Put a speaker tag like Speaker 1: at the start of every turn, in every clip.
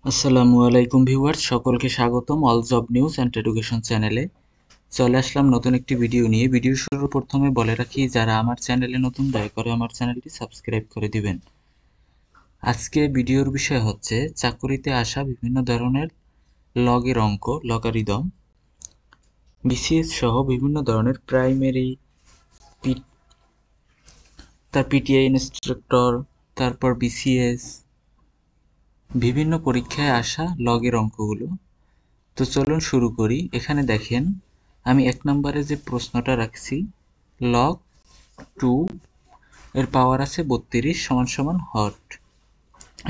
Speaker 1: আসসালামু আলাইকুম ভিউয়ার্স, সকলকে স্বাগতম all job news and education চ্যানেলে। চলে আসলাম নতুন একটি ভিডিও নিয়ে। ভিডিও শুরুর প্রথমে বলে রাখি, যারা আমার চ্যানেলে নতুন দয়া করে আমার চ্যানেলটি সাবস্ক্রাইব করে দিবেন। আজকে ভিডিওর বিষয় হচ্ছে চাকুরিতে আসা বিভিন্ন ধরনের লগের অঙ্ক, লগারিদম, বিসিএস সহ বিভিন্ন ধরনের প্রাইমারি, তার পিটিআই ইনস্ট্রাক্টর, তারপর বিসিএস, বিভিন্ন পরীক্ষায় আসা লগের অঙ্কগুলো। তো চলুন শুরু করি। এখানে দেখেন, আমি 1 নম্বরে যে প্রশ্নটা রাখছি, লগ 2 এর পাওয়ার আছে 32 সমান সমান হট।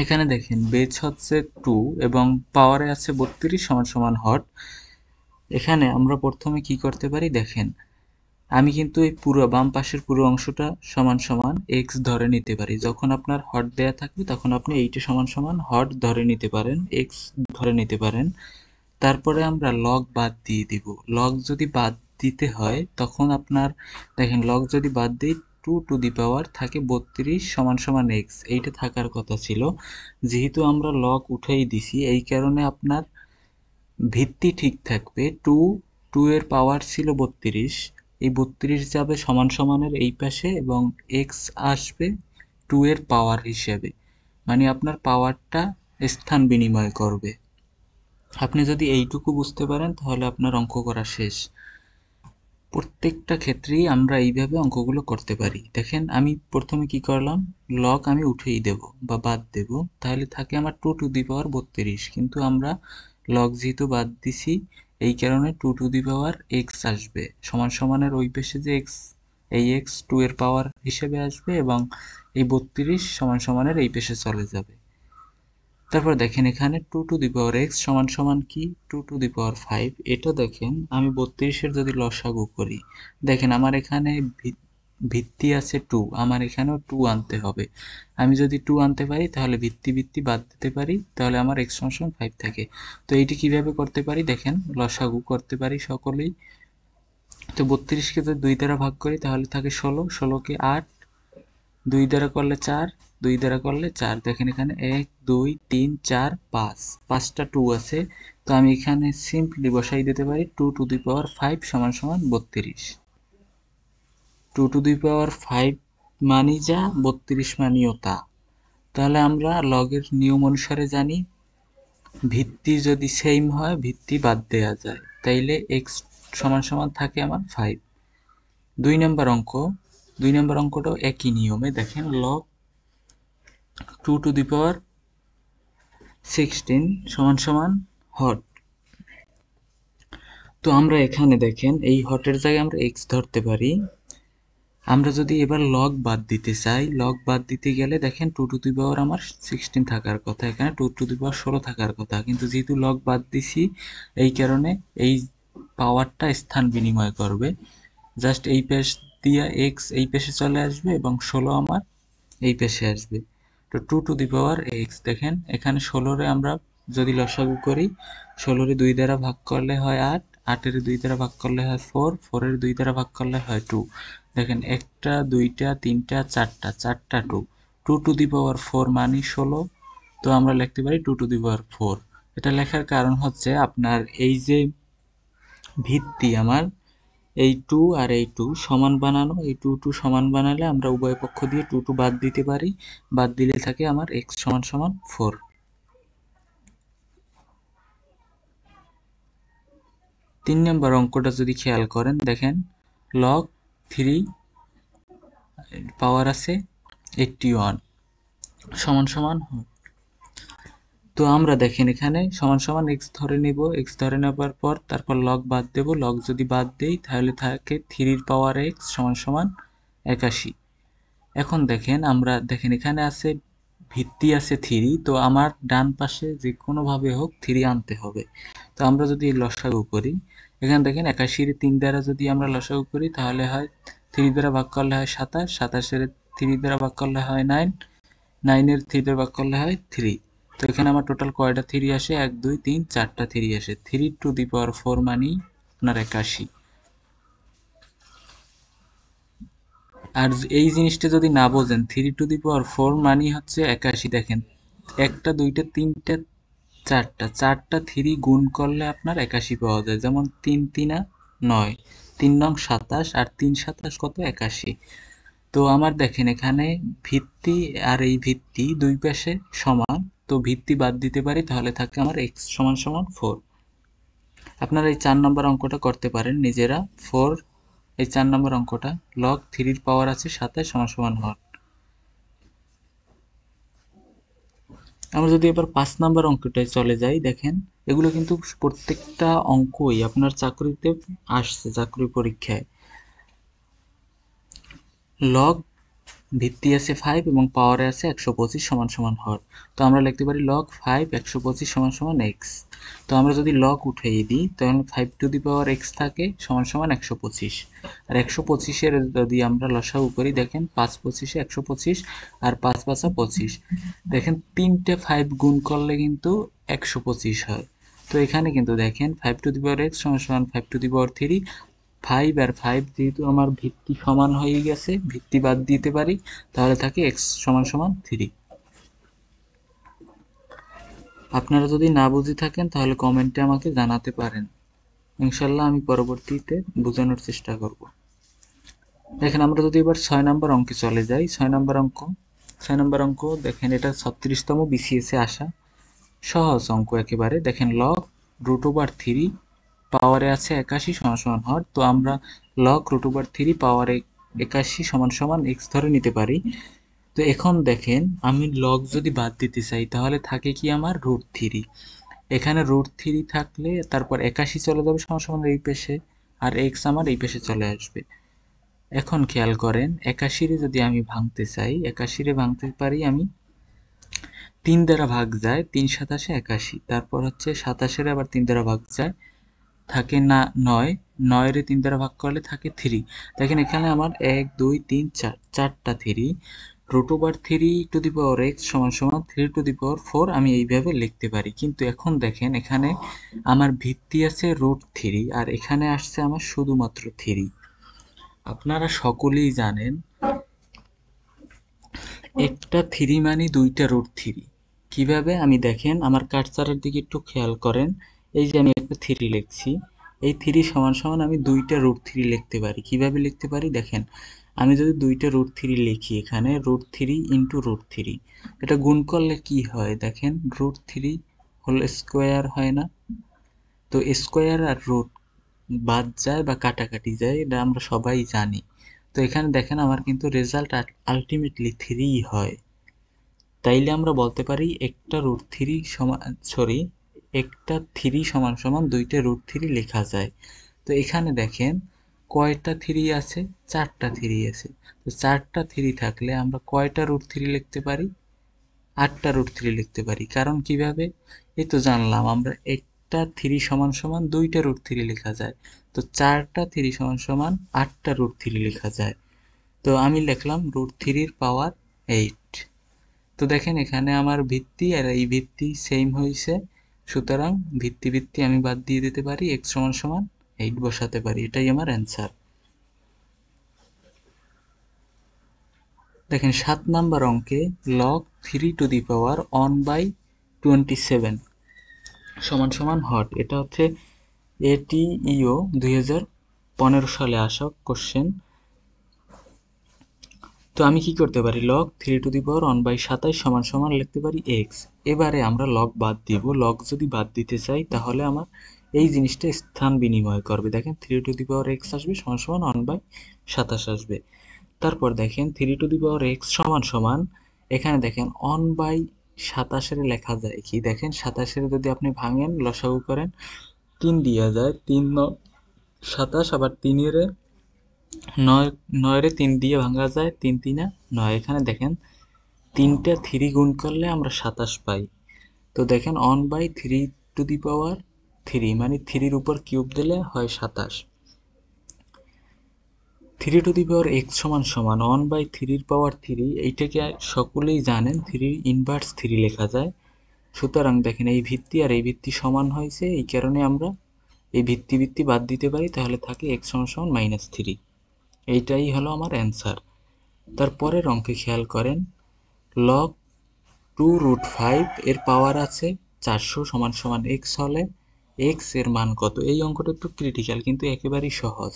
Speaker 1: এখানে দেখেন বেজ হচ্ছে 2 এবং পাওয়ারে আছে 32 সমান সমান হট। এখানে আমরা প্রথমে কি করতে পারি দেখেন, আমি কিন্তু এই পুরো বাম পাশের পুরো অংশটা সমান সমান এক্স ধরে নিতে পারি। যখন আপনার হট দেয়া থাকবে তখন আপনি এইটা সমান সমান হট ধরে নিতে পারেন, এক্স ধরে নিতে পারেন। তারপরে আমরা লগ বাদ দিয়ে দিব। লগ যদি বাদ দিতে হয় তখন আপনার দেখেন, লগ যদি বাদ দিই 2 টু দি পাওয়ার থাকে 32 সমান সমান এক্স, এইটা থাকার কথা ছিল। যেহেতু আমরা লগ উঠেই দিছি, এই কারণে আপনার ভিত্তি ঠিক থাকবে। 2 এর পাওয়ার ছিল 32, এই 32 যাবে সমান সমানের এই পাশে এবং এক্স আসবে 2 এর পাওয়ার হিসেবে, মানে আপনার পাওয়ারটা স্থান বিনিময় করবে। আপনি যদি এইটুকু বুঝতে পারেন তাহলে আপনার অঙ্ক করা শেষ। প্রত্যেকটা ক্ষেত্রেই আমরা এইভাবে অঙ্কগুলো করতে পারি। দেখেন আমি প্রথমে কি করলাম, লগ আমি উঠেই দেব বা বাদ দেব, তাহলে থাকে আমার 2 টু দি পাওয়ার 32, কিন্তু আমরা লগ যেহেতু বাদ দিছি এই কারণে 2 টু দি পাওয়ার এক্স আসবে, সমান সমানের ওই পাশে যে এক্স, এই এক্স 2 এর পাওয়ার হিসেবে আসবে এবং এই 32 সমান সমানের এই পাশে চলে যাবে। তারপর দেখেন এখানে 2 টু দি পাওয়ার এক্স সমান সমান কি 2 টু দি পাওয়ার 5। এটা দেখেন আমি 32 এর যদি লসাগু করি, দেখেন আমার এখানে ভিত্তি আছে 2, আমার এখানেও 2 আনতে হবে। আমি যদি 2 আনতে পারি তাহলে ভিত্তি বাদ দিতে পারি, তাহলে আমার এক্স সমান সমান 5 থাকে। তো এইটি কিভাবে করতে পারি দেখেন, লসাগু করতে পারি সকলেই। তো 32 কে যদি 2 দ্বারা ভাগ করি তাহলে থাকে 16, 16 কে 8, 2 দ্বারা করলে 4, 2 দ্বারা করলে 4। দেখেন এখানে 1 2 3 4 5, 5টা 2 আছে। তো আমি এখানে সিম্পলি বসাই দিতে পারি 2 টু দি পাওয়ার 5 সমান সমান 32। 2 টু দি পাওয়ার 5 মানি যা, 32 মানিও তা। তাহলে আমরা লগের নিয়ম অনুসারে জানি, ভিত্তি যদি সেম হয় ভিত্তি বাদ দেওয়া যায়, তাইলে এক্স সমান সমান থাকে আমার 5। 2 নম্বর অঙ্কটাও একই নিয়মে। দেখেন লগ 2 টু দি পাওয়ার 16 সমান সমান হট। তো আমরা এখানে দেখেন এই হটের জায়গায় আমরা এক্স ধরতে পারি। আমরা যদি এবার লগ বাদ দিতে চাই, লগ বাদ দিতে গেলে দেখেন 2 টু দি পাওয়ার আমার 16 থাকার কথা, এখানে 2 টু দি পাওয়ার 16 থাকার কথা, কিন্তু যেহেতু লগ বাদ দিছি এই কারণে এই পাওয়ারটা স্থান বিনিময় করবে। জাস্ট এই পাশ দিয়ে এক্স এই পাশে চলে আসবে এবং 16 আমার এই পাশে আসবে। তো 2 টু দি পাওয়ার এক্স, দেখেন এখানে 16 আমরা যদি লসাগু করি, 16 2 দ্বারা ভাগ করলে হয় 8, 8 2 দ্বারা ভাগ করলে হয় 4, 4 2 দ্বারা ভাগ করলে হয় 2। দেখেন একটা, দুইটা, তিনটা, চারটা 2, 2 টু দি পাওয়ার 4 মানে 16। তো আমরা লিখতে পারি 2 টু দি পাওয়ার 4। এটা লেখার কারণ হচ্ছে আপনার এই যে ভিত্তি আমার, এই 2 আর এই 2 সমান বানানো, এই 2 সমান বানালে আমরা উভয় পক্ষ দিয়ে 2 বাদ দিতে পারি, বাদ দিলে থাকে আমার x সমান সমান 4। 3 নম্বর অঙ্কটা যদি খেয়াল করেন দেখেন, লগ 3 পাওয়ার আছে 81 সমান সমান। তো আমরা দেখেন এখানে সমান সমান x ধরে নেব, x ধরে নেবার পর তারপর লগ বাদ দেব, লগ যদি বাদ দেই তাহলে থাকে 3 পাওয়ার x সমান সমান 81। এখন দেখেন আমরা দেখেন এখানে আছে ভিত্তি আছে 3, তো আমার ডান পাশে যে কোনোভাবে হোক 3 আনতে হবে। তো আমরা যদি লসাগু করি, এখানে দেখেন 81 এর 3 দ্বারা যদি আমরা লসাগু করি তাহলে হয় 3 দ্বারা ভাগ করলে হয় 27, 27 এর 3 দ্বারা ভাগ করলে হয় 9, 9 এর 3 দ্বারা ভাগ করলে হয় 3। তো এখানে আমার টোটাল কয়টা 3 আসে, 1 2 3 4টা 3 আসে। 3 টু দি পাওয়ার 4 মানে আপনার 81। আর এই জিনিসটা যদি না বোঝেন, 3 টু দি পাওয়ার 4 মানে হচ্ছে 81। দেখেন একটা, দুইটা, তিনটা চারটা 3 গুণ করলে আপনার 81 পাওয়া যায়। যেমন 3 3 9, 3 নং 27 আর 3 27 কত 81। তো আমার দেখেন এখানে ভিত্তি আর এই ভিত্তি দুই পাশে সমান, তো ভিত্তি বাদ দিতে পারি, তাহলে থাকে আমার x সমান সমান 4। আপনারা এই 4 নম্বর অঙ্কটা করতে পারেন নিজেরা। 4 এই 4 নম্বর অঙ্কটা log 3 এর পাওয়ার আছে 27 সমান সমান হর। আমরা যদি এবার 5 নাম্বার অঙ্কটায় চলে যাই, দেখেন এগুলো কিন্তু প্রত্যেকটা অঙ্কই আপনার চাকরিতে আসছে, চাকরি পরীক্ষায়। লগ ভিত্তি আছে 5 এবং পাওয়ারে আছে 125 সমান সমান হর। তো আমরা লিখতে পারি লগ 5 125 সমান সমান এক্স। তো আমরা যদি লগ উঠিয়ে দিই তাহলে 5 টু দি পাওয়ার এক্স থাকে সমান সমান 125। আর 125-এর যদি আমরা লসাগু করি, দেখেন 5 25-এ 125 আর 5 5 25। দেখেন তিনটে 5 গুণ করলে কিন্তু 125 হয়। তো এখানে কিন্তু দেখেন 5 টু দি পাওয়ার এক্স সমান সমান 5 টু দি পাওয়ার 3। 5 আর 5 যেহেতু আমার ভিত্তি সমান হয়ে গেছে, ভিত্তি বাদ দিতে পারি, তাহলে থাকে x সমান সমান 3। আপনারা যদি না বুঝে থাকেন তাহলে কমেন্টে আমাকে জানাতে পারেন, ইনশাল্লাহ আমি পরবর্তীতে বোঝানোর চেষ্টা করব। দেখেন আমরা যদি এবার 6 নম্বর অঙ্কে চলে যাই, 6 নম্বর অঙ্ক দেখেন এটা 36তম বিসিএসে আসা সহজ অঙ্ক একেবারে। দেখেন লগ √3 পাওয়ারে আছে 81 সমান সমান হর। তো আমরা লগ √3 পাওয়ারে 81 সমান সমান এক্স ধরে নিতে পারি। তো এখন দেখেন আমি লগ যদি বাদ দিতে চাই তাহলে থাকে কি আমার √3। এখানে √3 থাকলে তারপর 81 চলে যাবে সমান সমান এই পাশে, আর এক্স আমার এই পাশে চলে আসবে। এখন খেয়াল করেন 81-রে যদি আমি ভাঙতে চাই, 81-রে ভাঙতে পারি আমি 3 দ্বারা ভাগ যায়, 3 27-এ 81। তারপর হচ্ছে 27-এর আবার 3 দ্বারা ভাগ যায়, থাকে না 9, 9-এর 3 দ্বারা ভাগ করলে থাকে 3। দেখেন এখানে আমার 1 2 3 4 চারটা 3। √3 টু দি পাওয়ার এক্স সমান সমান 3 টু দি পাওয়ার 4 আমি এইভাবে লিখতে পারি। কিন্তু এখন দেখেন এখানে আমার ভিত্তি আছে √3 আর এখানে আসছে আমার শুধুমাত্র 3। আপনারা সকলেই জানেন একটা 3 মানে দুইটা √3। কিভাবে আমি দেখেন আমার কার্সারের দিকে একটু খেয়াল করেন, এই যে আমি একটা 3 লিখছি, এই 3 সমান সমান আমি দুইটা √3 লিখতে পারি। কিভাবে লিখতে পারি দেখেন, আমি যদি দুইটা √3 লিখি, এখানে √3 ইন্টু √3 এটা গুণ করলে কি হয় দেখেন, √3 হোল স্কোয়ার হয় না? তো স্কোয়ার আর রুট বাদ যায় বা কাটাকাটি যায়, এটা আমরা সবাই জানি। তো এখানে দেখেন আমার কিন্তু রেজাল্ট আলটিমেটলি 3 হয়। তাইলে আমরা বলতে পারি একটা √3 সমান, সরি, একটা 3 সমান সমান দুইটা √3 লেখা যায়। তো এখানে দেখেন কয়টা 3 আছে, চারটা 3 আছে। তো চারটা 3 থাকলে আমরা কয়টা √3 লিখতে পারি, 8টা √3 লিখতে পারি। কারণ কিভাবে, এই তো জানলাম আমরা একটা 3 সমান সমান দুইটা √3 লেখা যায়। তো চারটা 3 সমান সমান 8টা √3 লেখা যায়। তো আমি লিখলাম √3 পাওয়ার 8। তো দেখেন এখানে আমার ভিত্তি আর এই ভিত্তি সেম হয়েছে, সুতরাং ভিত্তি ভিত্তি আমি বাদ দিয়ে দিতে পারি, x সমান সমান 8 বসাতে পারি। এটাই আমার অ্যান্সার। দেখেন 7 নাম্বার অঙ্কে log 3 টু দি পাওয়ার 1/27 সমান সমান হট। এটা হচ্ছে ATEO 2015 সালে আসা কোশ্চেন। তো আমি কি করতে পারি, log 3 টু দি পাওয়ার 1/27 সমান সমান লিখতে পারি x। এবারে আমরা লগ বাদ দিব। লগ যদি বাদ দিতে চাই তাহলে আমার এই জিনিসটা স্থান বিনিময় করবে। দেখেন 3 টু দি পাওয়ার x আসবে সমান সমান 1/27 আসবে। তারপর দেখেন 3 টু দি পাওয়ার x সমান সমান, এখানে দেখেন 1/27 লেখা যায় কি, দেখেন 27 যদি আপনি ভাঙেন লসাগু করেন 3 দিয়া যায়, 3 27, আবার 3-এর 9-এর 3 দিয়ে ভাঙা যায়, 3 3 9। এখানে দেখেন তিনটা 3 গুণ করলে আমরা 27 পাই। তো দেখেন 1/3 টু দি পাওয়ার 3 মানে 3-র উপর কিউব দিলে হয় 27। 3 টু দি পাওয়ার x সমান সমান 1/3 পাওয়ার 3, এইটাকে সকলেই জানেন 3 ইনভার্স 3 লেখা যায়। সুতরাং দেখেন এই ভিত্তি আর এই ভিত্তি সমান হয়েছে, এই কারণে আমরা এই ভিত্তি ভিত্তি বাদ দিতে পারি, তাহলে থাকে x সমান সমান -3। এইটাই হলো আমার অ্যান্সার। তারপরের অঙ্কে খেয়াল করেন, log 2√5 এর পাওয়ার আছে 400 সমান সমান x হলে x এর মান কত। এই অঙ্কটা একটু ক্রিটিক্যাল কিন্তু একেবারেই সহজ।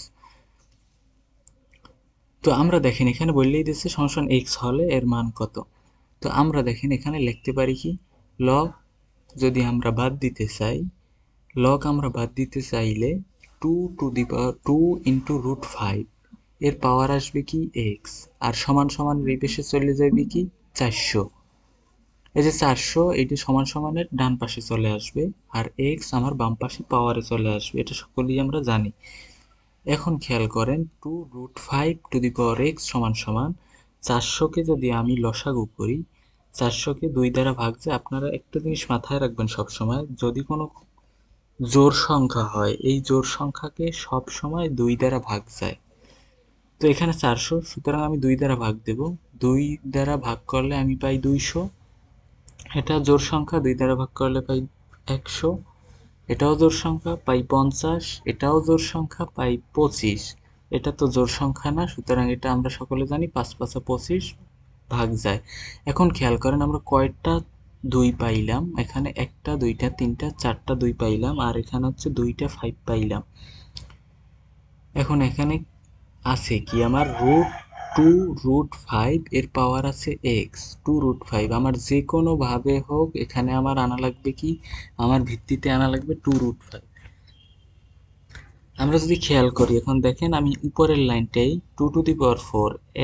Speaker 1: তো আমরা দেখেন এখানে বললেই দিচ্ছে সমান সমান x হলে এর মান কত। তো আমরা দেখেন এখানে লিখতে পারি কি, লগ যদি আমরা বাদ দিতে চাই, লগ আমরা বাদ দিতে চাইলে 2 ইন্টু রুট 5 এর পাওয়ার আসবে কি x, আর সমান সমান এই পাশে চলে যাবে কি 400। এই যে 400 এইটি সমান সমানের ডান পাশে চলে আসবে, আর x আমার বাম পাশে পাওয়ারে চলে আসবে, এটা সকলেই আমরা জানি। এখন খেয়াল করেন 2√5 সমান সমান 400কে যদি আমি লসাগু করি, 400কে 2 দ্বারা ভাগ যায়। আপনারা একটা জিনিস মাথায় রাখবেন সব সময়, যদি কোনো জোড় সংখ্যা হয় এই জোড় সংখ্যাকে সব সময় 2 দ্বারা ভাগ যায়। তো এখানে 400, সুতরাং আমি 2 দ্বারা ভাগ দেব। 2 দ্বারা ভাগ করলে আমি পাই 200। এটা জোড় সংখ্যা, 2 দ্বারা ভাগ করলে পাই 100। এটাও জোড় সংখ্যা, পাই 50। এটাও জোড় সংখ্যা, পাই 25। এটা তো জোড় সংখ্যা না, সুতরাং এটা আমরা সকলে জানি 5 5 25 ভাগ যায়। এখন খেয়াল করেন আমরা কয়টা 2 পাইলাম, এখানে 1টা 2টা 3টা 4টা 2 পাইলাম, আর এখানে হচ্ছে 2টা 5 পাইলাম। এখন এখানে আছে কি আমার √5 এর পাওয়ার আছে x। 2√5 আমার যে কোনো ভাবে হোক এখানে আমার আনা লাগবে কি, আমার ভিত্তিতে আনা লাগবে 2√5। আমরা যদি খেয়াল করি এখন দেখেন আমি উপরের লাইনটাই 2⁴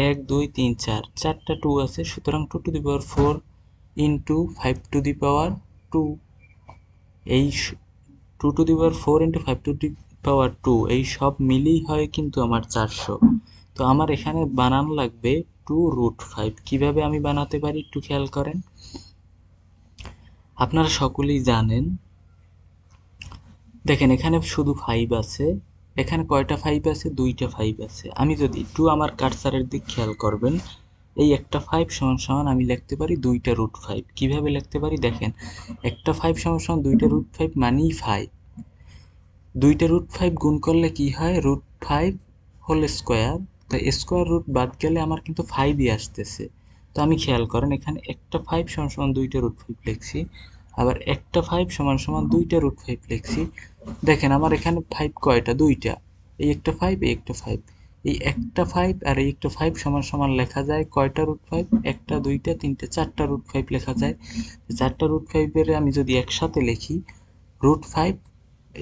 Speaker 1: 1 2 3 4 চারটা 2 আছে, সুতরাং 2⁴ ইন্টু 5⁻²। এই 2⁴ ইন্টু 5⁻², এই সব মিলেই হয় কিন্তু আমার 400। তো আমার এখানে বানান লাগবে 2√5। কিভাবে আমি বানাতে পারি একটু খেয়াল করেন। আপনারা সকলেই জানেন, দেখেন এখানে শুধু 5 আছে, এখানে কয়টা 5 আছে, 2টা 5 আছে। আমি যদি একটু আমার কার্সারের দিক খেয়াল করবেন, এই একটা 5 সমান সমান আমি লিখতে পারি 2টা √5। কিভাবে লিখতে পারি দেখেন, একটা 5 সমান সমান 2টা √5 মানেই 5। 2টা √5 গুণ করলে কি হয়, √5 হোল স্কোয়ার। তো স্কোয়ার রুট বাদ গেলে আমার কিন্তু 5ই আসতেছে। তো আমি খেয়াল করেন এখানে একটা 5 সমান সমান 2টা √5 লিখছি, আবার একটা 5 সমান সমান 2টা √5 লিখছি। দেখেন আমার এখানে 5 কয়টা, 2টা। এই একটা 5, এই একটা 5। এই একটা 5 আর এই একটা 5 সমান সমান লেখা যায় কয়টা √5, একটা 2টা 3টা 4টা √5 লেখা যায়। 4টা √5 এর আমি যদি একসাথে লিখি √5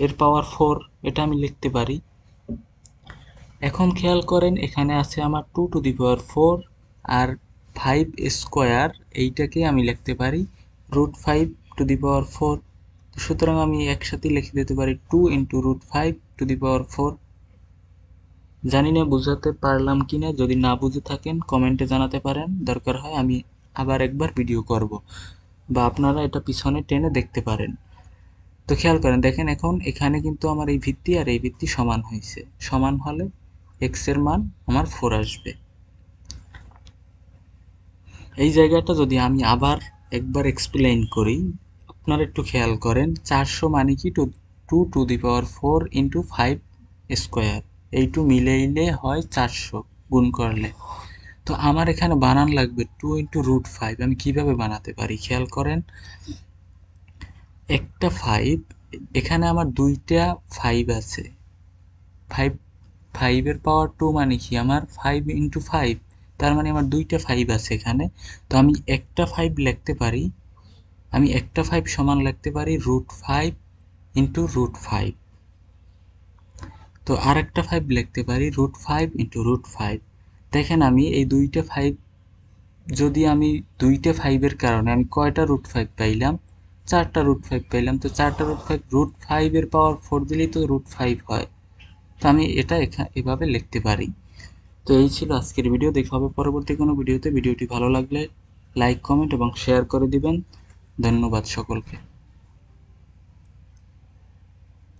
Speaker 1: এর পাওয়ার 4, এটা আমি লিখতে পারি। এখন খেয়াল করেন এখানে আছে আমার 2⁴ আর 5 স্কোয়ার, এইটাকে আমি লিখতে পারি √5⁴। সুতরাং আমি একসাথে লিখে দিতে পারি 2 ইন্টু √5⁴। জানি না বুঝাতে পারলাম কিনা, যদি না বুঝে থাকেন কমেন্টে জানাতে পারেন, দরকার হয় আমি আবার একবার ভিডিও করব, বা আপনারা এটা পিছনে টেনে দেখতে পারেন। তো খেয়াল করেন দেখেন এখন এখানে কিন্তু আমার এই ভিত্তি আর এই ভিত্তি সমান হয়েছে, সমান হলে x এর মান আমার 4 আসবে। এই জায়গাটা যদি আমি আবার একবার এক্সপ্লেইন করি, আপনারা একটু খেয়াল করেন 400 মানে কি 2⁴ ইন্টু 5 স্কোয়ার, এইটু মিলেইলে হয় 400 গুণ করলে। তো আমার এখানে বানান লাগবে 2 ইন্টু √5। আমি কিভাবে বানাতে পারি খেয়াল করেন, একটা 5, এখানে আমার 2টা 5 আছে, 5 এর পাওয়ার 2 মানে কি আমার 5 ইন্টু 5, তার মানে আমার 2টা 5 আছে এখানে। তো আমি একটা 5 লিখতে পারি, আমি একটা 5 সমান লিখতে পারি √5 ইন্টু √5। তো আর একটা 5 লিখতে পারি √5 ইন্টু √5। দেখেন আমি এই 2টা 5, যদি আমি 2টা 5 এর কারণে আমি কয়টা √5 পাইলাম, 4টা √5 পাইলাম। তো 4টা √5 এর পাওয়ার 4 দিলেই তো √5 হয়। তো আমি এটা এভাবে লিখতে পারি। তো এই ছিল আজকের ভিডিও। দেখা হবে পরবর্তী কোনো ভিডিওতে। ভিডিওটি ভালো লাগলে লাইক কমেন্ট এবং শেয়ার করে দিবেন। ধন্যবাদ সকলকে।